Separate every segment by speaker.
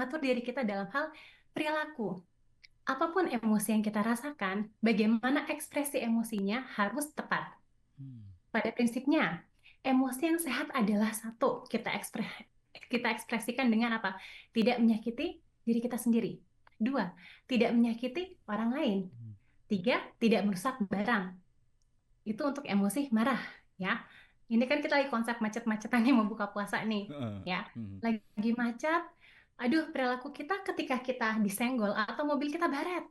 Speaker 1: mengatur diri kita dalam hal perilaku. Apapun emosi yang kita rasakan, bagaimana ekspresi emosinya harus tepat.
Speaker 2: Hmm.
Speaker 1: Pada prinsipnya, emosi yang sehat adalah satu, kita ekspresikan dengan apa? Tidak menyakiti diri kita sendiri. Dua, tidak menyakiti orang lain.
Speaker 2: Hmm.
Speaker 1: Tiga, tidak merusak barang. Itu untuk emosi marah, ya. Ini kan kita lagi konsep macet-macetan nih mau buka puasa nih,
Speaker 2: Heeh.
Speaker 1: ya.
Speaker 2: Hmm.
Speaker 1: Lagi macet, aduh perilaku kita ketika kita disenggol atau mobil kita baret.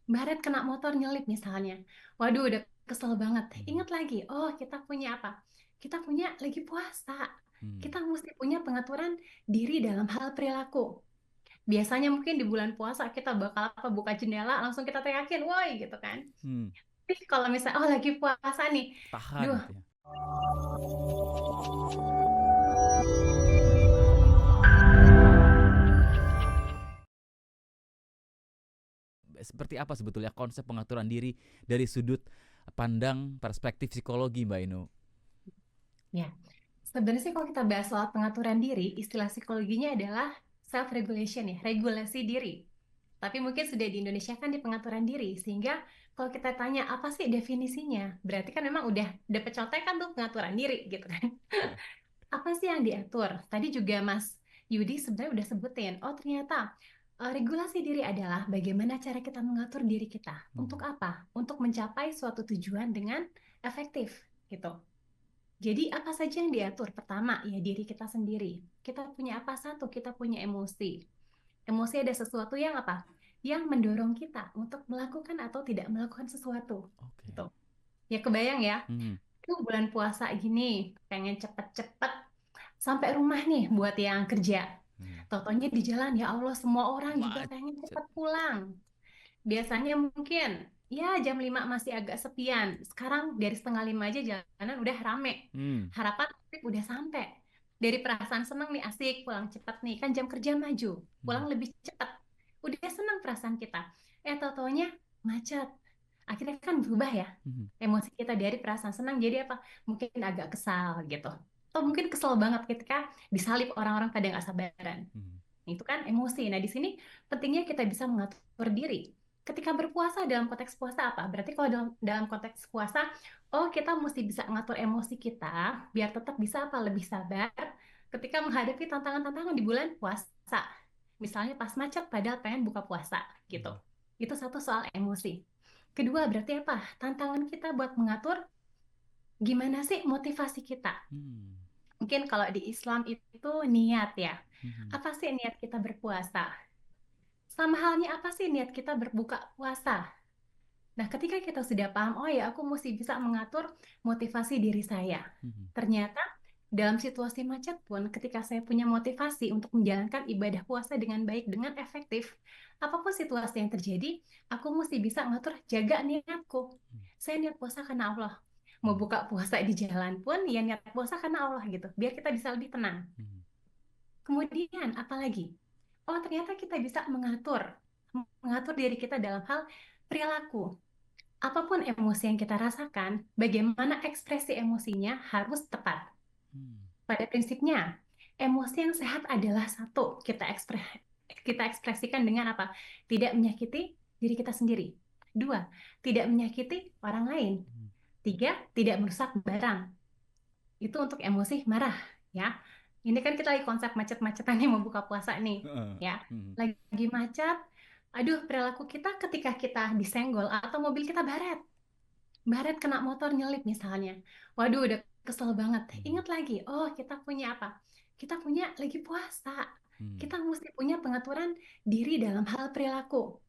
Speaker 1: Baret kena motor nyelip misalnya. Waduh, udah kesel banget.
Speaker 2: Hmm.
Speaker 1: Ingat lagi, oh kita punya apa? Kita punya lagi puasa.
Speaker 2: Hmm.
Speaker 1: Kita mesti punya pengaturan diri dalam hal perilaku. Biasanya mungkin di bulan puasa kita bakal apa buka jendela langsung kita teriakin, woi gitu kan.
Speaker 2: Hmm.
Speaker 1: Tapi kalau misalnya oh lagi puasa nih,
Speaker 2: Tahan
Speaker 1: duh
Speaker 2: gitu ya. Seperti apa sebetulnya konsep pengaturan diri dari sudut pandang perspektif psikologi, Mbak Inu?
Speaker 1: ya. Sebenarnya sih kalau kita bahas soal pengaturan diri, istilah psikologinya adalah self regulation ya, regulasi diri. Tapi mungkin sudah di Indonesia kan di pengaturan diri, sehingga kalau kita tanya apa sih definisinya, berarti kan memang udah dapet contekan tuh pengaturan diri gitu kan. Apa sih yang diatur? Tadi juga Mas Yudi sebenarnya udah sebutin, oh ternyata regulasi diri adalah bagaimana cara kita mengatur diri kita. Untuk
Speaker 2: Hmm.
Speaker 1: apa? Untuk mencapai suatu tujuan dengan efektif gitu. Jadi apa saja yang diatur? Pertama, ya diri kita sendiri. Kita punya apa satu? Kita punya emosi. Emosi ada sesuatu yang apa? Yang mendorong kita untuk melakukan atau tidak melakukan sesuatu.
Speaker 2: Oke.
Speaker 1: Gitu. Ya kebayang ya,
Speaker 2: Hmm.
Speaker 1: itu bulan puasa gini, pengen cepet-cepet sampai rumah nih buat yang kerja.
Speaker 2: Hmm.
Speaker 1: Totonya di jalan, ya Allah semua orang juga pengen
Speaker 2: Macet.
Speaker 1: cepet pulang. Biasanya mungkin ya jam 5 masih agak sepian. Sekarang dari setengah 5 aja jalanan udah rame.
Speaker 2: Hmm.
Speaker 1: Harapan udah sampai. Dari perasaan seneng nih asik pulang cepat nih kan jam kerja maju.
Speaker 2: Hmm.
Speaker 1: Pulang lebih cepat. Udah senang perasaan kita. Tau-taunya macet. Akhirnya kan berubah ya.
Speaker 2: Hmm.
Speaker 1: Emosi kita dari perasaan senang jadi apa? Mungkin agak kesal gitu. Atau mungkin kesel banget ketika disalip orang-orang pada nggak sabaran.
Speaker 2: Hmm.
Speaker 1: Itu kan emosi. Nah, di sini pentingnya kita bisa mengatur diri. Ketika berpuasa dalam konteks puasa apa? Berarti kalau dalam konteks puasa, oh kita mesti bisa mengatur emosi kita biar tetap bisa apa? Lebih sabar ketika menghadapi tantangan-tantangan di bulan puasa. Misalnya pas macet padahal pengen buka puasa gitu.
Speaker 2: Hmm.
Speaker 1: Itu satu soal emosi. Kedua berarti apa? Tantangan kita buat mengatur gimana sih motivasi kita.
Speaker 2: Hmm.
Speaker 1: Mungkin kalau di Islam itu niat ya.
Speaker 2: Hmm.
Speaker 1: Apa sih niat kita berpuasa? Sama halnya apa sih niat kita berbuka puasa? Nah, ketika kita sudah paham, oh ya aku mesti bisa mengatur motivasi diri saya.
Speaker 2: Hmm.
Speaker 1: Ternyata dalam situasi macet pun ketika saya punya motivasi untuk menjalankan ibadah puasa dengan baik, dengan efektif, apapun situasi yang terjadi, aku mesti bisa mengatur jaga niatku. Saya niat puasa karena Allah. Mau
Speaker 2: Hmm.
Speaker 1: buka puasa di jalan pun, ya niat puasa karena Allah gitu. Biar kita bisa lebih tenang.
Speaker 2: Hmm.
Speaker 1: Kemudian, apalagi? Oh, ternyata kita bisa mengatur diri kita dalam hal perilaku. Apapun emosi yang kita rasakan, bagaimana ekspresi emosinya harus tepat.
Speaker 2: Hmm.
Speaker 1: Pada prinsipnya, emosi yang sehat adalah satu, kita ekspresikan dengan apa? Tidak menyakiti diri kita sendiri. Dua, tidak menyakiti orang lain.
Speaker 2: Hmm.
Speaker 1: Tiga, tidak merusak barang. Itu untuk emosi marah, ya. Ini kan kita lagi konsep macet-macetan nih mau buka puasa nih,
Speaker 2: Heeh.
Speaker 1: ya.
Speaker 2: Hmm.
Speaker 1: Lagi macet, aduh perilaku kita ketika kita disenggol atau mobil kita baret. Baret kena motor nyelip misalnya. Waduh, udah kesel banget.
Speaker 2: Hmm.
Speaker 1: Ingat lagi, oh kita punya apa? Kita punya lagi puasa.
Speaker 2: Hmm.
Speaker 1: Kita mesti punya pengaturan diri dalam hal perilaku.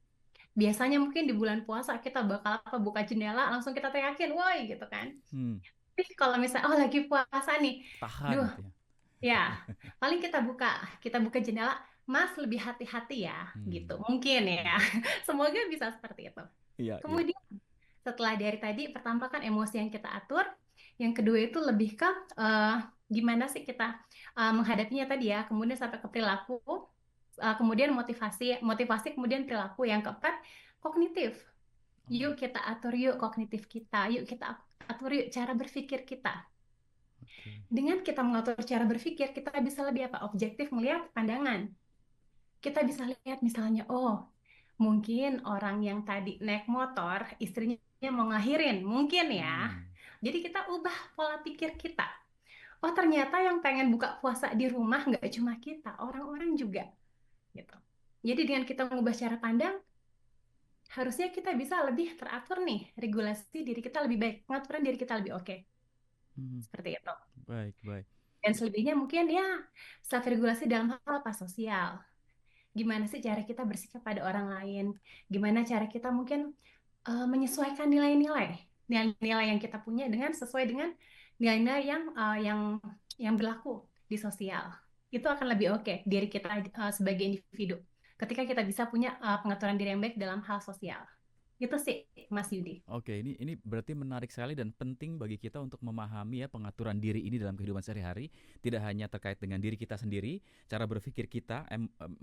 Speaker 1: Biasanya mungkin di bulan puasa kita bakal apa buka jendela langsung kita teriakin, woi gitu kan.
Speaker 2: Hmm.
Speaker 1: Tapi kalau misalnya oh lagi puasa nih,
Speaker 2: Tahan
Speaker 1: duh
Speaker 2: gitu ya.
Speaker 1: ya, paling kita buka jendela, Mas lebih hati-hati ya, gitu.
Speaker 2: Hmm.
Speaker 1: Mungkin ya.
Speaker 2: Hmm.
Speaker 1: Semoga bisa seperti itu.
Speaker 2: Iya, iya.
Speaker 1: Kemudian setelah dari tadi pertama kan emosi yang kita atur, yang kedua itu lebih ke eh, gimana sih kita menghadapinya tadi ya, kemudian sampai ke perilaku, kemudian motivasi, motivasi kemudian perilaku. Yang keempat, kognitif.
Speaker 2: Oh,
Speaker 1: Yuk kita atur yuk kognitif kita, yuk kita atur yuk cara berpikir kita.
Speaker 2: oke.
Speaker 1: Dengan kita mengatur cara berpikir, kita bisa lebih apa? Objektif melihat pandangan. Kita bisa lihat misalnya, oh mungkin orang yang tadi naik motor, istrinya mau ngelahirin, mungkin ya.
Speaker 2: Hmm.
Speaker 1: Jadi kita ubah pola pikir kita. Oh ternyata yang pengen buka puasa di rumah nggak cuma kita, orang-orang juga gitu. Jadi dengan kita mengubah cara pandang, harusnya kita bisa lebih teratur nih, regulasi diri kita lebih baik, pengaturan diri kita lebih oke.
Speaker 2: Hmm.
Speaker 1: Seperti itu.
Speaker 2: Baik, baik.
Speaker 1: Dan selebihnya mungkin ya self regulasi dalam hal apa sosial. Gimana sih cara kita bersikap pada orang lain? Gimana cara kita mungkin menyesuaikan nilai-nilai, nilai-nilai yang kita punya dengan sesuai dengan nilai-nilai yang berlaku di sosial. Itu akan lebih oke diri kita sebagai individu. Ketika kita bisa punya pengaturan diri yang baik dalam hal sosial. Itu sih, Mas Yudi.
Speaker 2: Oke, ini berarti menarik sekali dan penting bagi kita untuk memahami ya pengaturan diri ini dalam kehidupan sehari-hari, tidak hanya terkait dengan diri kita sendiri, cara berpikir kita,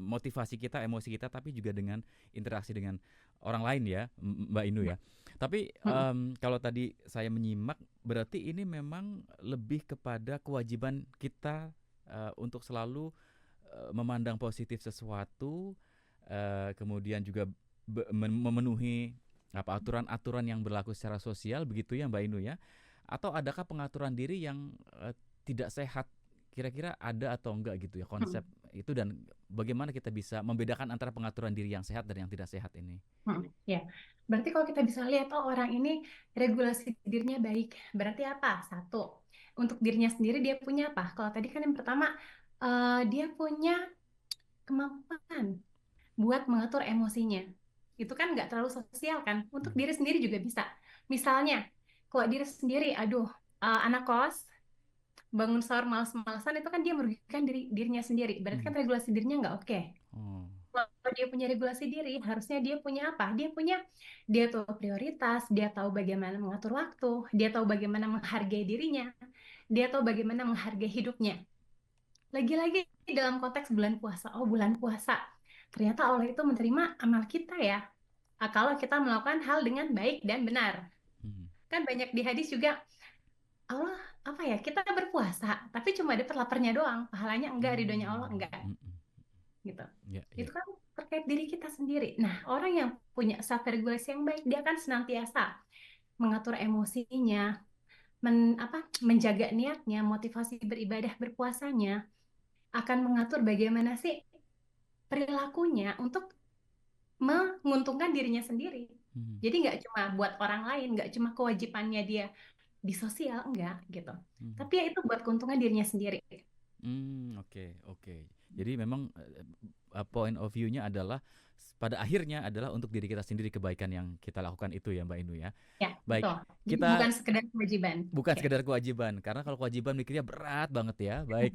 Speaker 2: motivasi kita, emosi kita, tapi juga dengan interaksi dengan orang lain ya, Mbak Inu ya. Tapi
Speaker 1: Mm,
Speaker 2: kalau tadi saya menyimak, berarti ini memang lebih kepada kewajiban kita untuk selalu memandang positif sesuatu, kemudian juga memenuhi apa aturan-aturan yang berlaku secara sosial begitu ya Mbak Inu ya? Atau adakah pengaturan diri yang tidak sehat? Kira-kira ada atau enggak gitu ya konsep
Speaker 1: mm,
Speaker 2: itu dan bagaimana kita bisa membedakan antara pengaturan diri yang sehat dan yang tidak sehat ini?
Speaker 1: Ya, berarti kalau kita bisa lihat, oh orang ini regulasi dirinya baik, berarti apa? Satu, untuk dirinya sendiri dia punya apa? Kalau tadi kan yang pertama, dia punya kemampuan buat mengatur emosinya. Itu kan nggak terlalu sosial kan? Untuk
Speaker 2: Hmm.
Speaker 1: diri sendiri juga bisa. Misalnya, kalau diri sendiri, aduh, anak kos bangun sahur malas-malasan itu kan dia merugikan dirinya sendiri. Berarti
Speaker 2: Hmm.
Speaker 1: kan regulasi dirinya nggak oke.
Speaker 2: Oh.
Speaker 1: Kalau dia punya regulasi diri, harusnya dia punya apa? Dia tahu prioritas, dia tahu bagaimana mengatur waktu, dia tahu bagaimana menghargai dirinya, dia tahu bagaimana menghargai hidupnya. Lagi-lagi dalam konteks bulan puasa, oh bulan puasa, ternyata Allah itu menerima amal kita ya. Kalau kita melakukan hal dengan baik dan benar.
Speaker 2: Hmm.
Speaker 1: Kan banyak di hadis juga, Allah apa ya, kita berpuasa, tapi cuma dapat laparnya doang, pahalanya enggak, ridhonya Allah
Speaker 2: Hmm.
Speaker 1: enggak,
Speaker 2: Hmm. Hmm.
Speaker 1: gitu.
Speaker 2: Ya, ya.
Speaker 1: Itu kan terkait diri kita sendiri. Nah, orang yang punya self regulasi yang baik, dia akan senantiasa mengatur emosinya, menjaga niatnya, motivasi beribadah berpuasanya, akan mengatur bagaimana sih perilakunya untuk menguntungkan dirinya sendiri.
Speaker 2: Hmm.
Speaker 1: Jadi nggak cuma buat orang lain, nggak cuma kewajibannya dia di sosial, enggak gitu.
Speaker 2: Hmm.
Speaker 1: Tapi ya itu buat keuntungan dirinya sendiri.
Speaker 2: Oke, oke. Jadi memang point of view-nya adalah pada akhirnya adalah untuk diri kita sendiri kebaikan yang kita lakukan itu ya Mbak Inu ya.
Speaker 1: Ya,
Speaker 2: Baik,
Speaker 1: betul. Jadi bukan
Speaker 2: kita
Speaker 1: sekedar kewajiban.
Speaker 2: bukan
Speaker 1: Oke.
Speaker 2: sekedar kewajiban karena kalau kewajiban mikirnya berat banget ya. Baik.